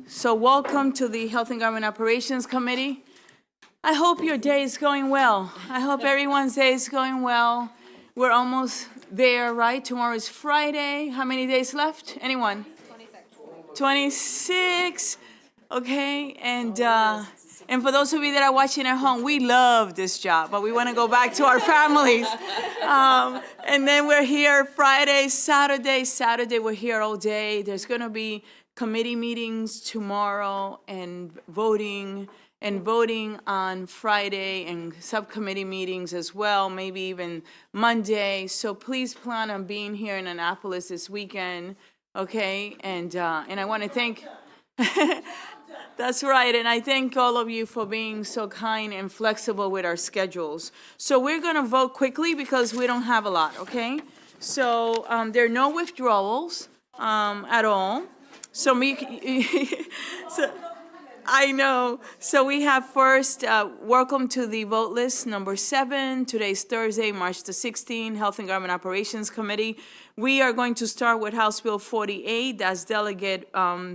So welcome to the Health and Government Operations Committee. I hope your day is going well. I hope everyone's day is going well. We're almost there, right? Tomorrow is Friday. How many days left? Anyone? 26. Okay, and for those of you that are watching at home, we love this job, but we want to go back to our families. And then we're here Friday, Saturday we're here all day. There's going to be committee meetings tomorrow and voting on Friday and subcommittee meetings as well, maybe even Monday. So please plan on being here in Annapolis this weekend, okay? And I want to thank, that's right, and I thank all of you for being so kind and flexible with our schedules. So we're going to vote quickly because we don't have a lot, okay? So there are no withdrawals at all. So I know. So we have first, welcome to the vote list number 7. Today's Thursday, March the 16th, Health and Government Operations Committee. We are going to start with House Bill 48. That's Delegate Bagno.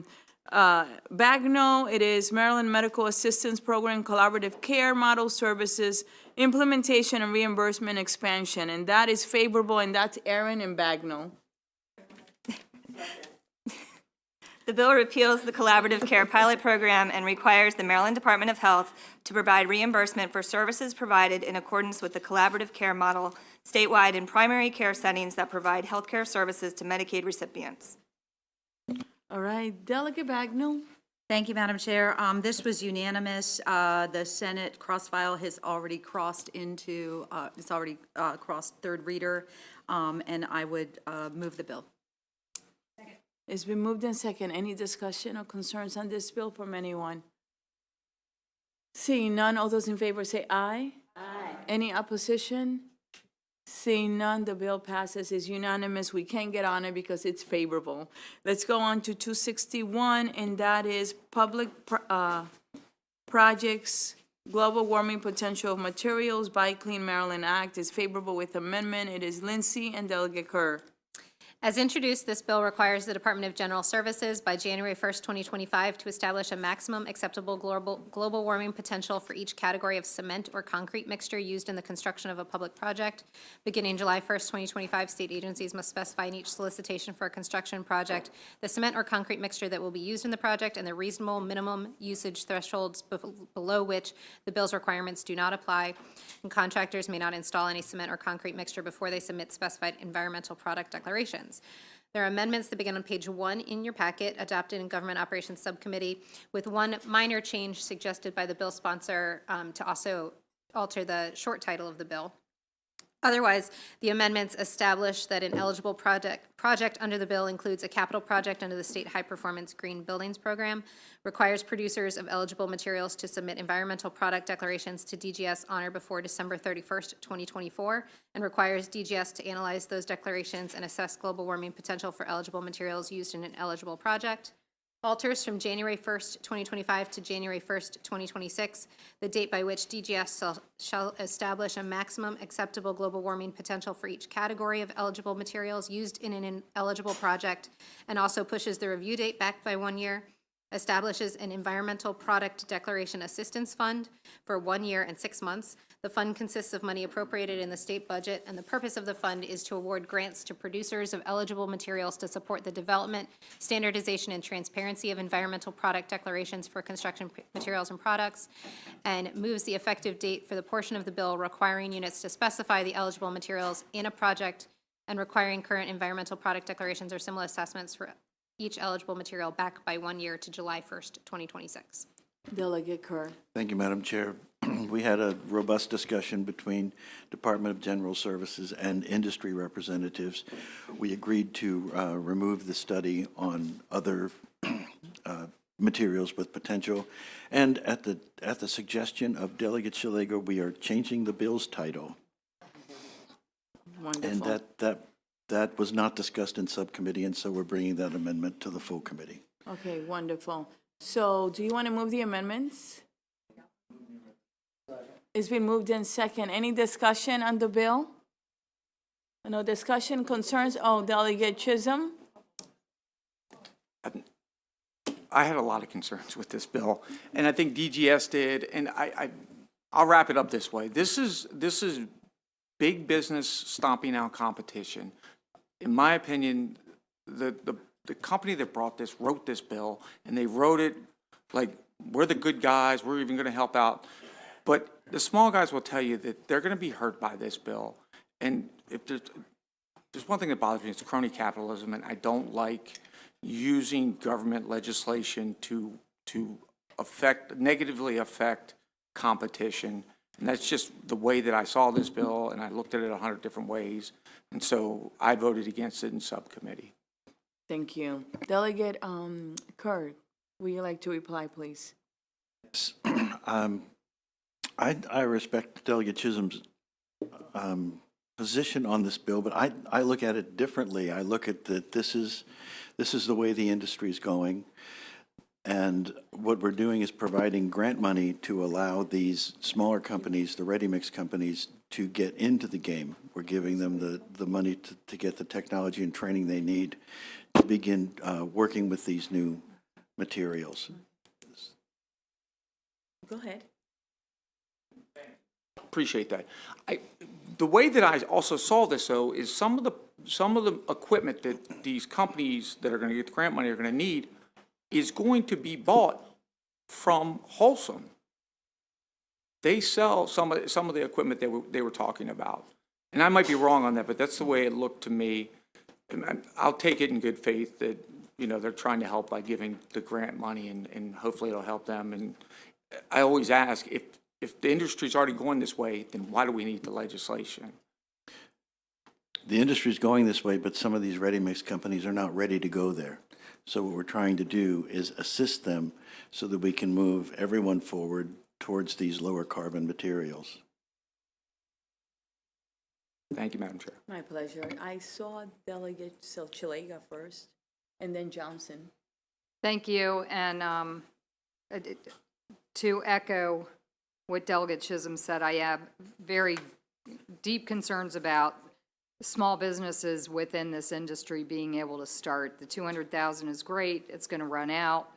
It is Maryland Medical Assistance Program Collaborative Care Model Services Implementation and Reimbursement Expansion. And that is favorable, and that's Aaron and Bagno. The bill repeals the Collaborative Care Pilot Program and requires the Maryland Department of Health to provide reimbursement for services provided in accordance with the Collaborative Care Model statewide in primary care settings that provide health care services to Medicaid recipients. All right, Delegate Bagno. Thank you, Madam Chair. This was unanimous. The Senate cross-file has already crossed into, it's already crossed third reader, and I would move the bill. It's been moved and second. Any discussion or concerns on this bill from anyone? Seeing none, all those in favor say aye. Aye. Any opposition? Seeing none, the bill passes. It's unanimous. We can't get on it because it's favorable. Let's go on to 261, and that is Public Projects, Global Warming Potential of Materials by Clean Maryland Act is favorable with amendment. It is Lindsay and Delegate Kerr. As introduced, this bill requires the Department of General Services by January 1st, 2025 to establish a maximum acceptable global warming potential for each category of cement or concrete mixture used in the construction of a public project. Beginning July 1st, 2025, state agencies must specify in each solicitation for a construction project the cement or concrete mixture that will be used in the project and the reasonable minimum usage thresholds below which the bill's requirements do not apply, and contractors may not install any cement or concrete mixture before they submit specified environmental product declarations. There are amendments that begin on page 1 in your packet, adopted in Government Operations Subcommittee, with one minor change suggested by the bill sponsor to also alter the short title of the bill. Otherwise, the amendments establish that an eligible project under the bill includes a capital project under the State High Performance Green Buildings Program, requires producers of eligible materials to submit environmental product declarations to DGS on or before December 31st, 2024, and requires DGS to analyze those declarations and assess global warming potential for eligible materials used in an eligible project. Alters from January 1st, 2025 to January 1st, 2026, the date by which DGS shall establish a maximum acceptable global warming potential for each category of eligible materials used in an eligible project, and also pushes the review date back by 1 year, establishes an Environmental Product Declaration Assistance Fund for 1 year and 6 months. The fund consists of money appropriated in the state budget, and the purpose of the fund is to award grants to producers of eligible materials to support the development, standardization, and transparency of environmental product declarations for construction materials and products, and moves the effective date for the portion of the bill requiring units to specify the eligible materials in a project and requiring current environmental product declarations or similar assessments for each eligible material back by 1 year to July 1st, 2026. Delegate Kerr. Thank you, Madam Chair. We had a robust discussion between Department of General Services and industry representatives. We agreed to remove the study on other materials with potential. And at the suggestion of Delegate Shalago, we are changing the bill's title. Wonderful. And that was not discussed in subcommittee, and so we're bringing that amendment to the full committee. Okay, wonderful. So do you want to move the amendments? It's been moved in second. Any discussion on the bill? No discussion, concerns? Oh, Delegate Chisholm? I had a lot of concerns with this bill, and I think DGS did, and I'll wrap it up this way. This is big business stomping out competition. In my opinion, the company that wrote this bill, and they wrote it like, we're the good guys, we're even gonna help out. But the small guys will tell you that they're gonna be hurt by this bill. And if there's one thing that bothers me, it's crony capitalism, and I don't like using government legislation to negatively affect competition. And that's just the way that I saw this bill, and I looked at it 100 different ways. And so I voted against it in subcommittee. Thank you. Delegate Kurt, would you like to reply, please? I respect Delegate Chisholm's position on this bill, but I look at it differently. I look at that this is the way the industry is going, and what we're doing is providing grant money to allow these smaller companies, the ready-mix companies, to get into the game. We're giving them the money to get the technology and training they need to begin working with these new materials. Go ahead. Appreciate that. The way that I also saw this, though, is some of the equipment that these companies that are going to get the grant money are going to need is going to be bought from Wholesome. They sell some of the equipment they were talking about, and I might be wrong on that, but that's the way it looked to me. And I'll take it in good faith that they're trying to help by giving the grant money, and hopefully it'll help them. And I always ask, if the industry's already going this way, then why do we need the legislation? The industry's going this way, but some of these ready-mix companies are not ready to go there. So what we're trying to do is assist them so that we can move everyone forward towards these lower carbon materials. Thank you, Madam Chair. My pleasure. I saw Delegate Chilega first, and then Johnson. Thank you, and to echo what Delegate Chisholm said, I have very deep concerns about small businesses within this industry being able to start. The 200,000 is great. It's going to run out.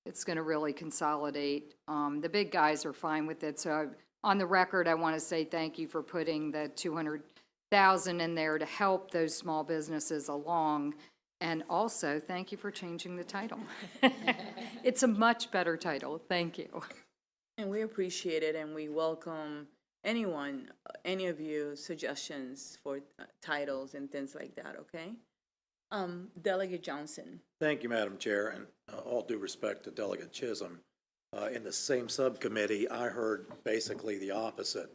It's going to really consolidate. The big guys are fine with it. So on the record, I want to say thank you for putting the 200,000 in there to help those small businesses along. And also, thank you for changing the title. It's a much better title. Thank you. And we appreciate it, and we welcome anyone, any of you suggestions for titles and things like that, okay? Delegate Johnson. Thank you, Madam Chair, and all due respect to Delegate Chisholm. In the same subcommittee, I heard basically the opposite,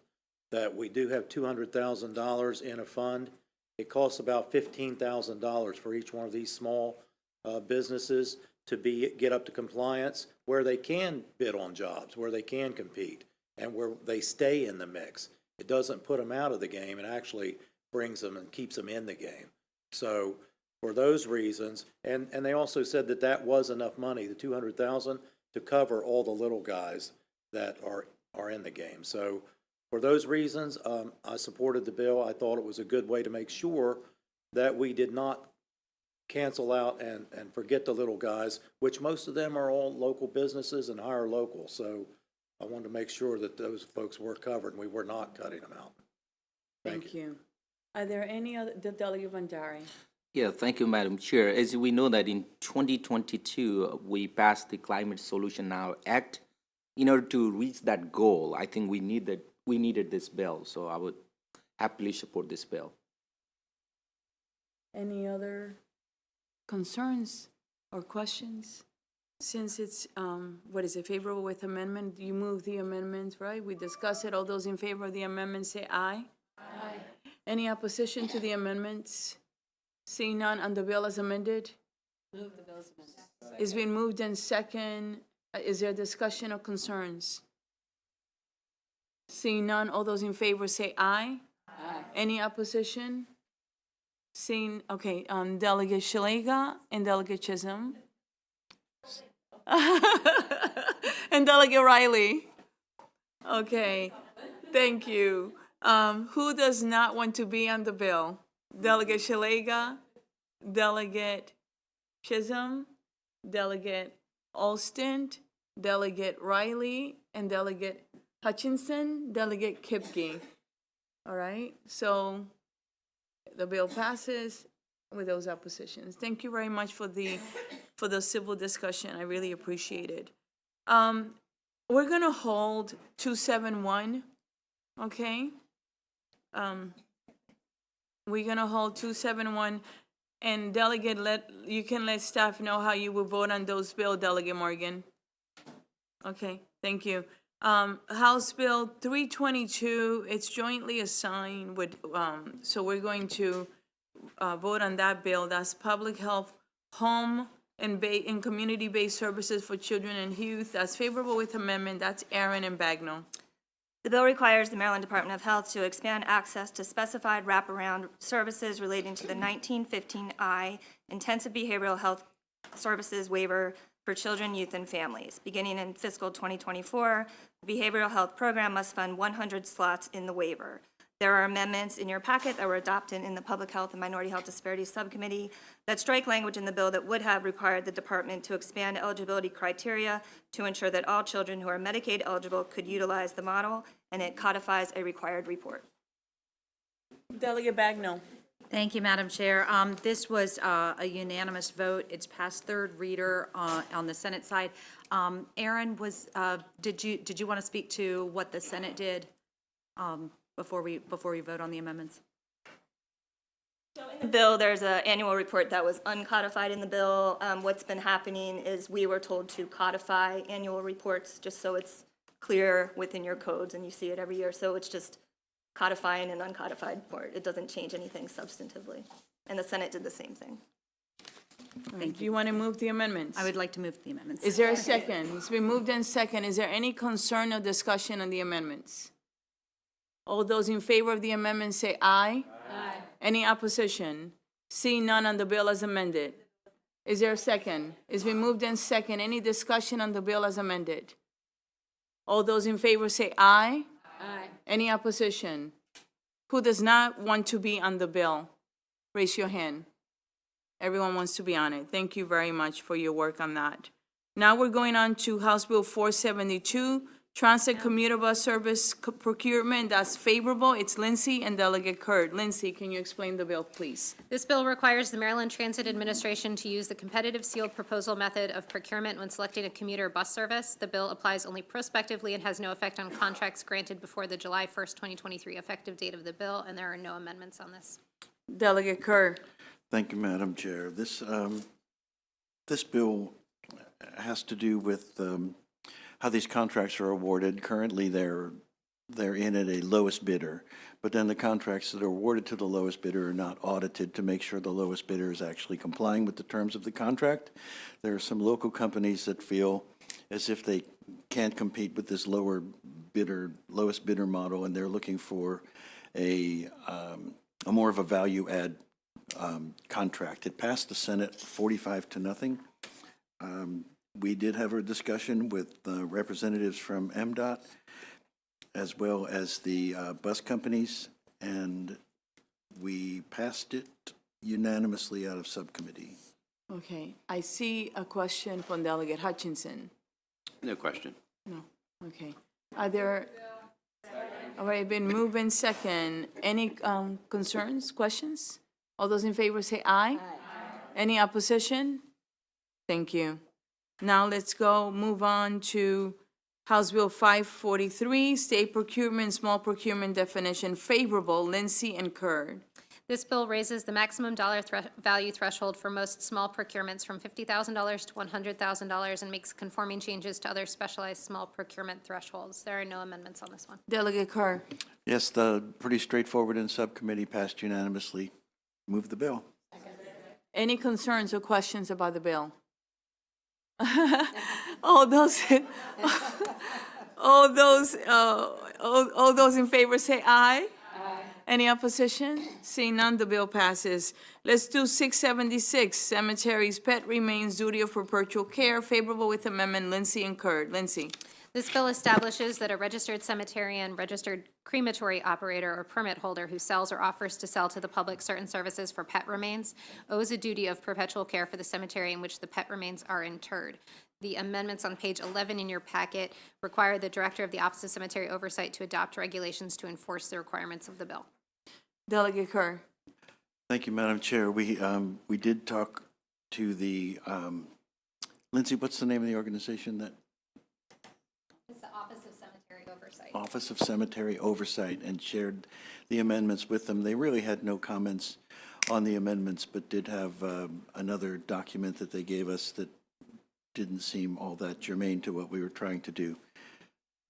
that we do have $200,000 in a fund. It costs about $15,000 for each one of these small businesses to get up to compliance, where they can bid on jobs, where they can compete, and where they stay in the mix. It doesn't put them out of the game, it actually brings them and keeps them in the game. So for those reasons, and they also said that was enough money, the $200,000, to cover all the little guys that are in the game. So for those reasons, I supported the bill. I thought it was a good way to make sure that we did not cancel out and forget the little guys, which most of them are all local businesses and hire local. So I wanted to make sure that those folks were covered and we were not cutting them out. Thank you. Are there any other, Delegate Vandari? Yeah, thank you, Madam Chair. As we know that in 2022, we passed the Climate Solution Now Act. In order to reach that goal, I think we needed this bill, so I would happily support this bill. Any other concerns or questions? Since it's, favorable with amendment, you move the amendment, right? We discuss it. All those in favor of the amendment say aye. Aye. Any opposition to the amendments? Seeing none, on the bill as amended? Move the bill as amended. It's been moved in second. Is there discussion or concerns? Seeing none, all those in favor say aye. Aye. Any opposition? Seeing, okay, Delegate Chilega and Delegate Chisholm. And Delegate Riley. Okay, thank you. Who does not want to be on the bill? Delegate Chilega, Delegate Chisholm, Delegate Alston, Delegate Riley, and Delegate Hutchinson, Delegate Kipke. All right, so the bill passes with those oppositions. Thank you very much for the civil discussion. I really appreciate it. We're gonna hold 271, okay? We're gonna hold 271, and Delegate, you can let staff know how you will vote on those bill, Delegate Morgan. Okay, thank you. House Bill 322, it's jointly assigned with, so we're going to vote on that bill. That's Public Health, Home, and Community-Based Services for Children and Youth. That's favorable with amendment. That's Aaron and Bagnell. The bill requires the Maryland Department of Health to expand access to specified wraparound services relating to the 1915I Intensive Behavioral Health Services Waiver for Children, Youth, and Families. Beginning in fiscal 2024, the behavioral health program must fund 100 slots in the waiver. There are amendments in your packet that were adopted in the Public Health and Minority Health Disparities Subcommittee that strike language in the bill that would have required the department to expand eligibility criteria to ensure that all children who are Medicaid eligible could utilize the model, and it codifies a required report. Delegate Bagnell. Thank you, Madam Chair. This was a unanimous vote. It's passed third reader on the Senate side. Aaron, did you want to speak to what the Senate did before we vote on the amendments? In the bill, there's an annual report that was uncodified in the bill. What's been happening is we were told to codify annual reports just so it's clear within your codes and you see it every year. So it's just codifying an uncodified report. It doesn't change anything substantively. And the Senate did the same thing. Thank you. Do you want to move the amendments? I would like to move the amendments. Is there a second? It's been moved and second. Is there any concern or discussion on the amendments? All those in favor of the amendment say aye. Aye. Any opposition? Seeing none on the bill as amended. Is there a second? It's been moved and second. Any discussion on the bill as amended? All those in favor say aye. Aye. Any opposition? Who does not want to be on the bill? Raise your hand. Everyone wants to be on it. Thank you very much for your work on that. Now we're going on to House Bill 472, Transit Commuter Bus Service Procurement. That's favorable. It's Lindsay and Delegate Kurt. Lindsay, can you explain the bill, please? This bill requires the Maryland Transit Administration to use the competitive sealed proposal method of procurement when selecting a commuter bus service. The bill applies only prospectively and has no effect on contracts granted before the July 1st, 2023 effective date of the bill, and there are no amendments on this. Delegate Kurt. Thank you, Madam Chair. This bill has to do with how these contracts are awarded. Currently, they're in at a lowest bidder, but then the contracts that are awarded to the lowest bidder are not audited to make sure the lowest bidder is actually complying with the terms of the contract. There are some local companies that feel as if they can't compete with this lowest bidder model, and they're looking for a more of a value add contract. It passed the Senate 45-0. We did have a discussion with representatives from MDOT as well as the bus companies, and we passed it unanimously out of subcommittee. Okay, I see a question from Delegate Hutchinson. No question. No, okay. Are there, all right, been moved in second. Any concerns, questions? All those in favor say aye. Aye. Any opposition? Thank you. Now let's move on to House Bill 543, State Procurement, Small Procurement Definition, favorable, Lindsay and Kurt. This bill raises the maximum dollar value threshold for most small procurements from $50,000 to $100,000 and makes conforming changes to other specialized small procurement thresholds. There are no amendments on this one. Delegate Kurt. Yes, pretty straightforward in subcommittee, passed unanimously. Move the bill. Any concerns or questions about the bill? all those in favor say aye. Aye. Any opposition? Seeing none, the bill passes. Let's do 676, Cemeteries, Pet Remains, Duty of Perpetual Care, favorable with amendment, Lindsay and Kurt. Lindsay. This bill establishes that a registered cemeterian, registered crematory operator, or permit holder who sells or offers to sell to the public certain services for pet remains owes a duty of perpetual care for the cemetery in which the pet remains are interred. The amendments on page 11 in your packet require the Director of the Office of Cemetery Oversight to adopt regulations to enforce the requirements of the bill. Delegate Kerr. Thank you, Madam Chair. We did talk to the, Lindsay, what's the name of the organization that? It's the Office of Cemetery Oversight. Office of Cemetery Oversight, and shared the amendments with them. They really had no comments on the amendments, but did have another document that they gave us that didn't seem all that germane to what we were trying to do.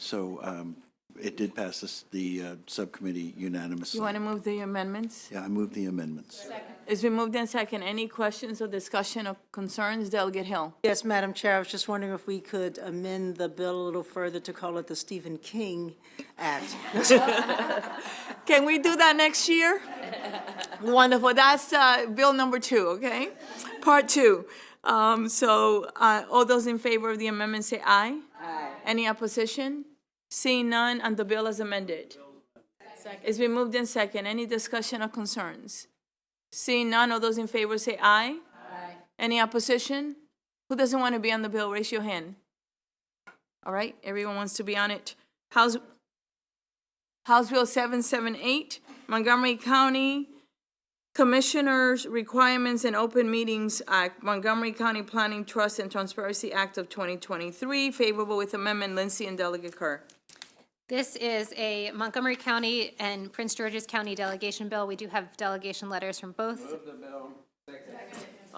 So it did pass the subcommittee unanimously. You want to move the amendments? Yeah, I moved the amendments. It's been moved in second. Any questions or discussion or concerns? Delegate Hill. Yes, Madam Chair, I was just wondering if we could amend the bill a little further to call it the Stephen King Act. Can we do that next year? Wonderful. That's bill number 2, okay? Part 2. All those in favor of the amendment say aye. Aye. Any opposition? Seeing none, and the bill is amended. It's been moved in second. Any discussion or concerns? Seeing none, all those in favor say aye. Aye. Any opposition? Who doesn't want to be on the bill? Raise your hand. All right, everyone wants to be on it. House Bill 778, Montgomery County Commissioners Requirements and Open Meetings Act, Montgomery County Planning Trust and Transparency Act of 2023, favorable with amendment. Lindsay and Delegate Kerr. This is a Montgomery County and Prince George's County delegation bill. We do have delegation letters from both.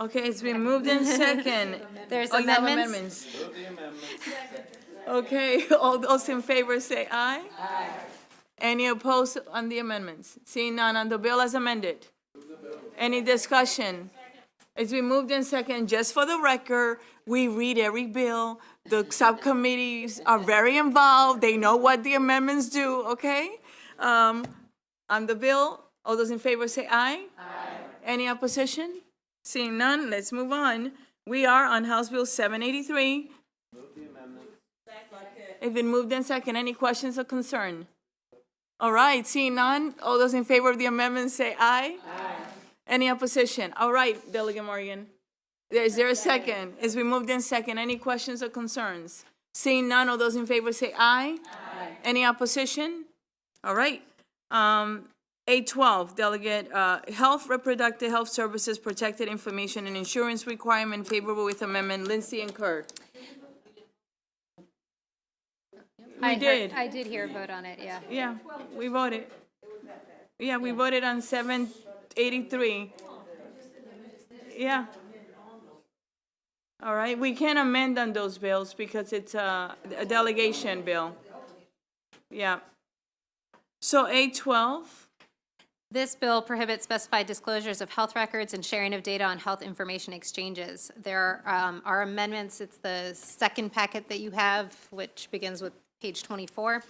Okay, it's been moved in second. There's Oh, you have amendments. Okay, all those in favor say aye. Aye. Any opposed on the amendments? Seeing none, on the bill as amended. Any discussion? It's been moved in second. Just for the record, we read every bill. The subcommittees are very involved. They know what the amendments do, okay? On the bill, all those in favor say aye. Aye. Any opposition? Seeing none, let's move on. We are on House Bill 783. It's been moved in second. Any questions or concern? All right, seeing none, all those in favor of the amendment say aye. Aye. Any opposition? All right, Delegate Morgan. Is there a second? It's been moved in second. Any questions or concerns? Seeing none, all those in favor say aye. Aye. Any opposition? All right. 812, Delegate, Health, Reproductive Health Services, Protected Information and Insurance Requirement, favorable with amendment. Lindsay and Kerr. I did. I did hear a vote on it, yeah. Yeah, we voted. Yeah, we voted on 783. Yeah. All right, we can amend on those bills because it's a delegation bill. Yeah. So 812. This bill prohibits specified disclosures of health records and sharing of data on health information exchanges. There are amendments. It's the second packet that you have, which begins with page 24.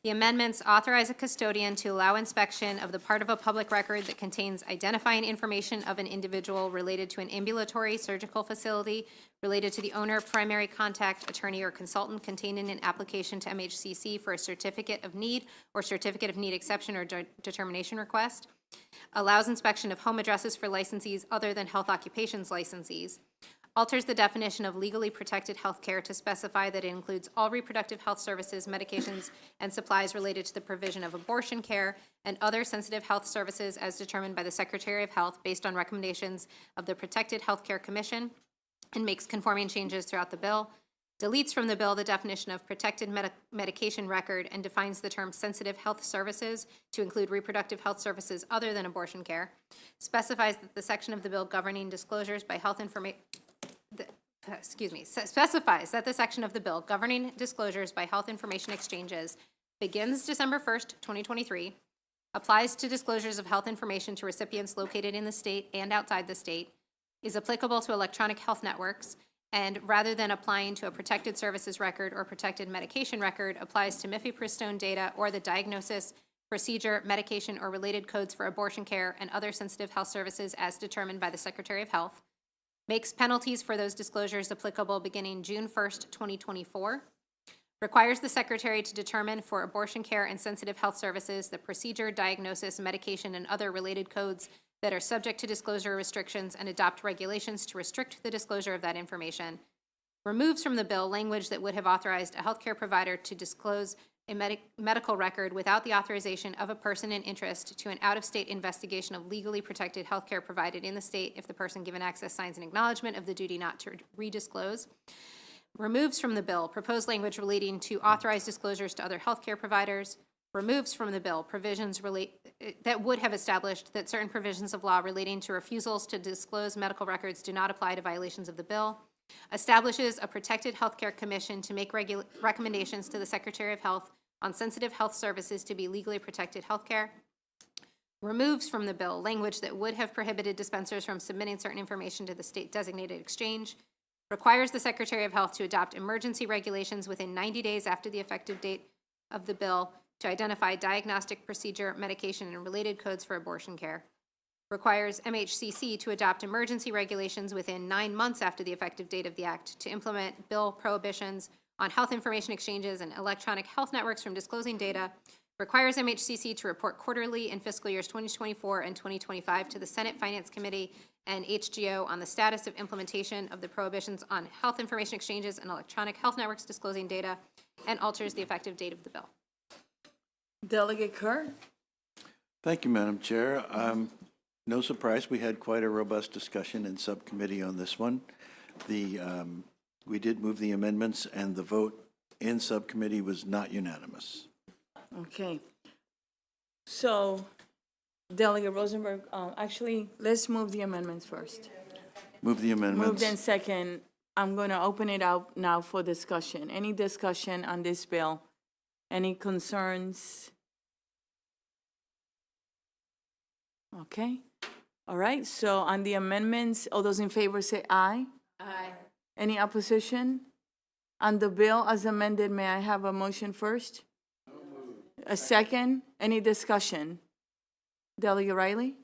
The amendments authorize a custodian to allow inspection of the part of a public record that contains identifying information of an individual related to an ambulatory surgical facility, related to the owner, primary contact, attorney, or consultant contained in an application to MHCC for a certificate of need or certificate of need exception or determination request, allows inspection of home addresses for licensees other than health occupations licensees, alters the definition of legally protected health care to specify that it includes all reproductive health services, medications, and supplies related to the provision of abortion care and other sensitive health services as determined by the Secretary of Health based on recommendations of the Protected Health Care Commission, and makes conforming changes throughout the bill, deletes from the bill the definition of protected medication record and defines the term sensitive health services to include reproductive health services other than abortion care, specifies that the section of the bill governing disclosures by health information specifies that the section of the bill governing disclosures by health information exchanges begins December 1st, 2023, applies to disclosures of health information to recipients located in the state and outside the state, is applicable to electronic health networks, and rather than applying to a protected services record or protected medication record, applies to mifepristone data or the diagnosis, procedure, medication, or related codes for abortion care and other sensitive health services as determined by the Secretary of Health, makes penalties for those disclosures applicable beginning June 1st, 2024, requires the Secretary to determine for abortion care and sensitive health services the procedure, diagnosis, medication, and other related codes that are subject to disclosure restrictions and adopt regulations to restrict the disclosure of that information, removes from the bill language that would have authorized a healthcare provider to disclose a medical record without the authorization of a person in interest to an out-of-state investigation of legally protected healthcare provided in the state if the person given access signs an acknowledgement of the duty not to redisclose. Removes from the bill proposed language relating to authorized disclosures to other healthcare providers. Removes from the bill provisions that would have established that certain provisions of law relating to refusals to disclose medical records do not apply to violations of the bill. Establishes a protected healthcare commission to make recommendations to the Secretary of Health on sensitive health services to be legally protected healthcare. Removes from the bill language that would have prohibited dispensers from submitting certain information to the state designated exchange. Requires the Secretary of Health to adopt emergency regulations within 90 days after the effective date of the bill to identify diagnostic procedure, medication, and related codes for abortion care. Requires MHCC to adopt emergency regulations within 9 months after the effective date of the act to implement bill prohibitions on health information exchanges and electronic health networks from disclosing data. Requires MHCC to report quarterly in fiscal years 2024 and 2025 to the Senate Finance Committee and HGO on the status of implementation of the prohibitions on health information exchanges and electronic health networks disclosing data, and alters the effective date of the bill. Delegate Kerr? Thank you, Madam Chair. No surprise, we had quite a robust discussion in subcommittee on this one. We did move the amendments, and the vote in subcommittee was not unanimous. Okay. So, Delegate Rosenberg, actually, let's move the amendments first. Move the amendments. Moved in second. I'm going to open it up now for discussion. Any discussion on this bill? Any concerns? Okay. All right, so on the amendments, all those in favor say aye. Aye. Any opposition? On the bill as amended, may I have a motion first? A second? Any discussion? Delegate Riley?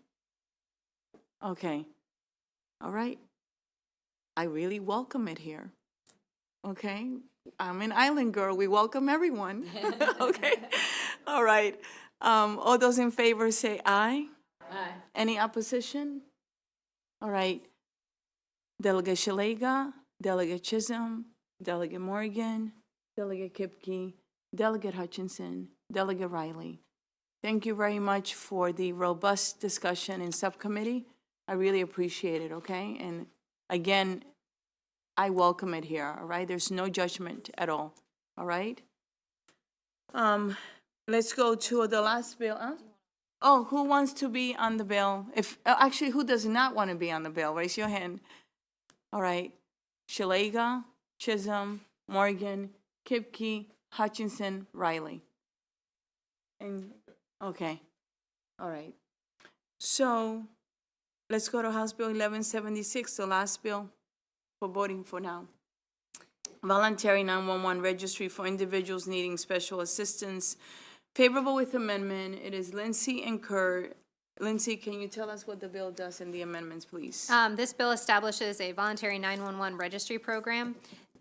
Okay. All right. I really welcome it here. Okay? I'm an island girl. We welcome everyone. Okay? All right. All those in favor say aye. Aye. Any opposition? All right. Delegate Shalega, Delegate Chisholm, Delegate Morgan, Delegate Kipke, Delegate Hutchinson, Delegate Riley. Thank you very much for the robust discussion in subcommittee. I really appreciate it, okay? And again, I welcome it here, all right? There's no judgment at all, all right? Let's go to the last bill, huh? Oh, who wants to be on the bill? Actually, who does not want to be on the bill? Raise your hand. All right. Shalega, Chisholm, Morgan, Kipke, Hutchinson, Riley. And, okay. All right. So, let's go to House Bill 1176, the last bill for voting for now. Voluntary 911 Registry for Individuals Needing Special Assistance. Favorable with amendment. It is Lindsay and Kerr. Lindsay, can you tell us what the bill does in the amendments, please? This bill establishes a voluntary 911 registry program.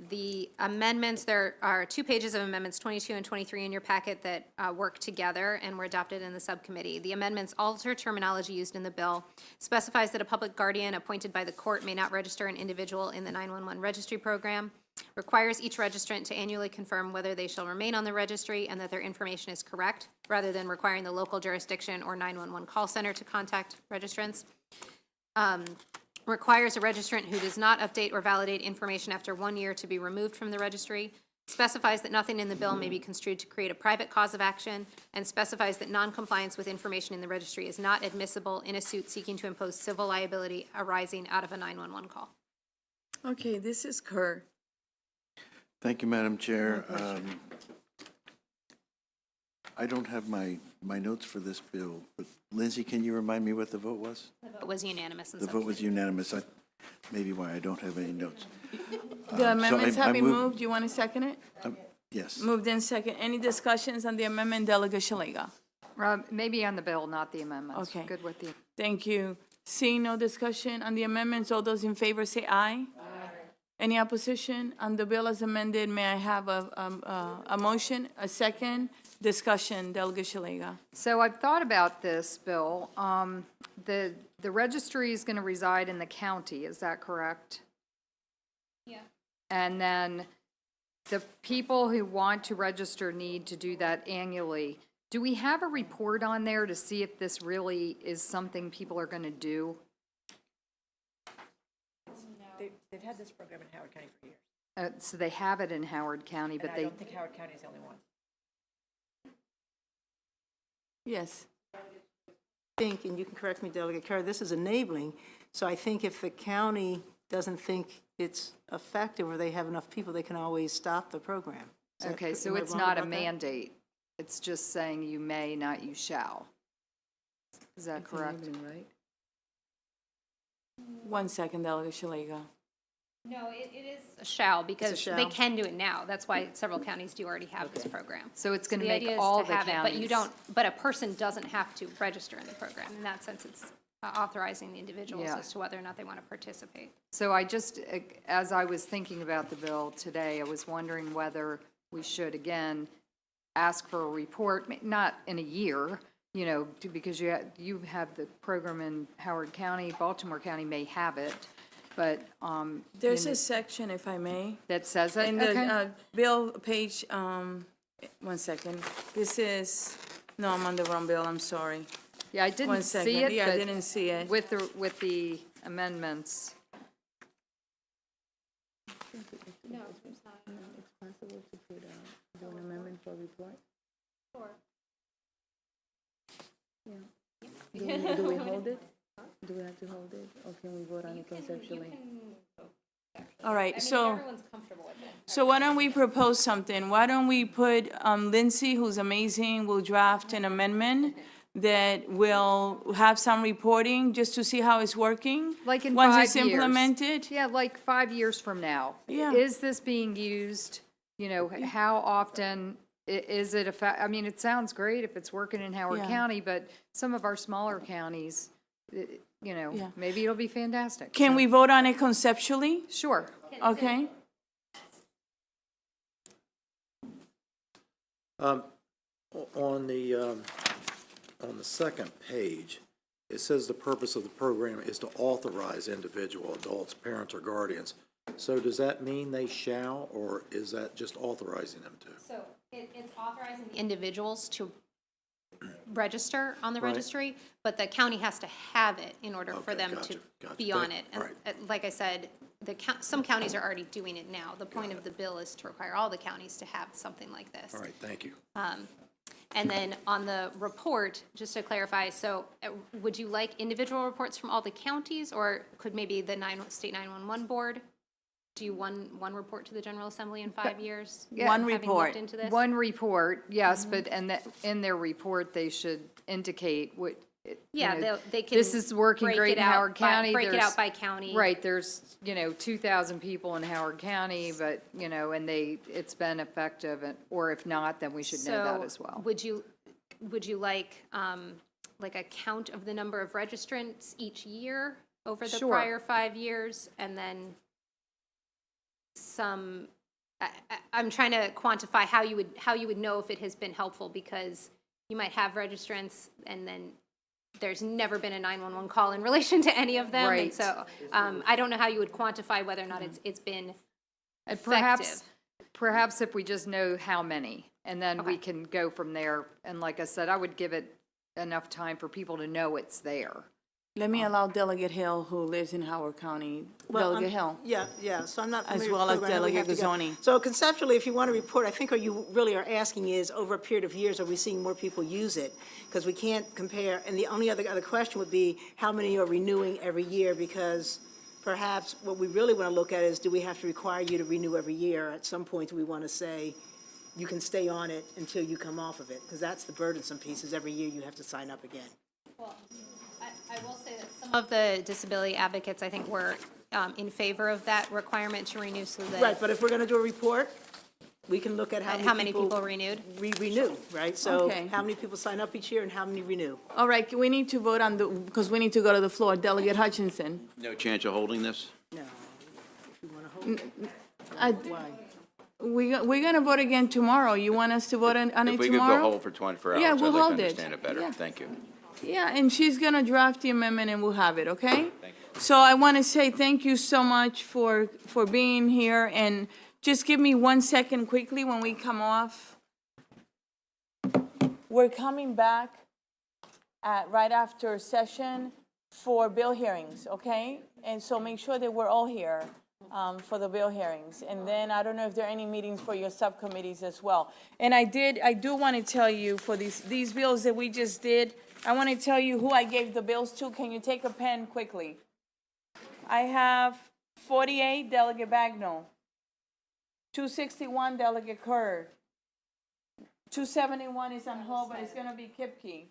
The amendments, there are 2 pages of amendments, 22 and 23 in your packet that work together and were adopted in the subcommittee. The amendments alter terminology used in the bill, specifies that a public guardian appointed by the court may not register an individual in the 911 registry program, requires each registrant to annually confirm whether they shall remain on the registry and that their information is correct, rather than requiring the local jurisdiction or 911 call center to contact registrants. Requires a registrant who does not update or validate information after 1 year to be removed from the registry, specifies that nothing in the bill may be construed to create a private cause of action, and specifies that noncompliance with information in the registry is not admissible in a suit seeking to impose civil liability arising out of a 911 call. Okay, this is Kerr. Thank you, Madam Chair. I don't have my notes for this bill, but Lindsay, can you remind me what the vote was? It was unanimous in The vote was unanimous. Maybe why I don't have any notes. The amendments I have been move- moved. You want to second it? Yes. Moved in second. Any discussions on the amendment, Delegate Shalega? Maybe on the bill, not the amendments. Okay. Good with the. Thank you. Seeing no discussion on the amendments, all those in favor say aye. Any opposition on the bill as amended? May I have a motion, a second? Discussion, Delegate Shalega. So I've thought about this, Bill. The registry is going to reside in the county, is that correct? Yeah. And then the people who want to register need to do that annually. Do we have a report on there to see if this really is something people are going to do? They've had this program in Howard County for years. So they have it in Howard County, but And I they, don't think Howard County is the only one. Yes. Think, and you can correct me, Delegate Carr, this is enabling, so I think if the county doesn't think it's effective or they have enough people, they can always stop the program. Is that- okay, so am I it's wrong not a about that? mandate. It's just saying you may, not you shall. Is that correct? One second, Delegate Shalega. No, it is a shall, because they shall. can do it now. That's why several counties do already have this program. So it's going to The make idea is all to the have it, but you counties. don't, but a person doesn't have to register in the program. In that sense, it's authorizing the individuals Yeah. as to whether or not they want to participate. So I just, as I was thinking about the bill today, I was wondering whether we should, again, ask for a report, not in a year, you know, because you have the program in Howard County, Baltimore County may have it, but, There's a section, if I may, that says it, in the okay? bill page, 1 second. This is, no, I'm on the wrong bill, I'm sorry. Yeah, I 1 didn't second. see it, Yeah, I but didn't see it. with the amendments. Do we hold it? Do we have to hold it, or can we vote on it conceptually? All right, so, Everyone's comfortable with it. so why don't we propose something? Why don't we put Lindsay, who's amazing, will draft an amendment that will have some reporting, just to see how it's working? Like in Once 5 it's years. implemented? Yeah, like 5 years from now. Yeah. Is this being used? You know, how often is it I mean, it sounds great if it's working in Howard Yeah. County, but some of our smaller counties, you know, Yeah. maybe it'll be fantastic. Can So- we vote on it conceptually? Sure. Okay? On the second page, it says the purpose of the program is to authorize individual adults, parents, or guardians. So does that mean they shall, or is that just authorizing them to? So it's authorizing the individuals to register on the Right. registry, but the county has to have it in order for Okay, them gotcha, to gotcha. be on Thank- it. And all right. like I said, some counties are already doing it now. The point of the bill is to require all the counties to have something like this. All right, thank you. And then on the report, just to clarify, so would you like individual reports from all the counties, or could maybe the state 911 board do one report to the General Assembly in 5 years? One having report. looked into this? One report, yes, but, in their report, they should indicate what, Yeah, you know, they can. this is working break great it in out Howard by- County. Break it There's- out by county. Right, there's, 2,000 people in Howard County, but, and it's been effective, or if not, then we should know that as well. Would you like a count of the number of registrants each year over the Sure. prior 5 years? And then I'm trying to quantify how you would know if it has been helpful, because you might have registrants and then there's never been a 911 call in relation to any of them. And Right. so I don't know how you would quantify whether or not it's been And effective. perhaps if we just know how many, and then we can go from there. And like I said, I would give it enough time for people to know it's there. Let me allow Delegate Hill, who lives in Howard County. Delegate Hill. Yeah, so I'm not As familiar with well the as program. I know we Delegate have to go. Gazzoni. So conceptually, if you want to report, I think what you really are asking is, over a period of years, are we seeing more people use it? Because we can't compare, and the only other question would be, how many are renewing every year? Because perhaps what we really want to look at is, do we have to require you to renew every year? At some point, we want to say, you can stay on it until you come off of it, because that's the burdensome piece, is every year you have to sign up again. Well, I will say that some of the disability advocates, I think, were in favor of that requirement to renew, so that. Right, but if we're going to do a report, we can look at How many people renewed? renew, right? So Okay. how many people sign up each year and how many renew? All right, we need to vote on because we need to go to the floor. Delegate Hutchinson. No chance of holding this? No. If you want to hold it, why? We're going to vote again tomorrow. You want us to vote on it tomorrow? If we could go hold for 24 hours, Yeah, I'd we'll like to hold it. understand it better. Yeah. Thank you. Yeah, and she's going to draft the amendment and we'll have it, okay? Thank you. So I want to say thank you so much for being here, and just give me 1 second quickly when we come off. We're coming back right after session for bill hearings, okay? And so make sure that we're all here for the bill hearings. And then I don't know if there are any meetings for your subcommittees as well. And I do want to tell you for these bills that we just did, I want to tell you who I gave the bills to. Can you take a pen quickly? I have 48, Delegate Bagnall. 261, Delegate Kerr. 271 is on hold, but it's going to be Kipke.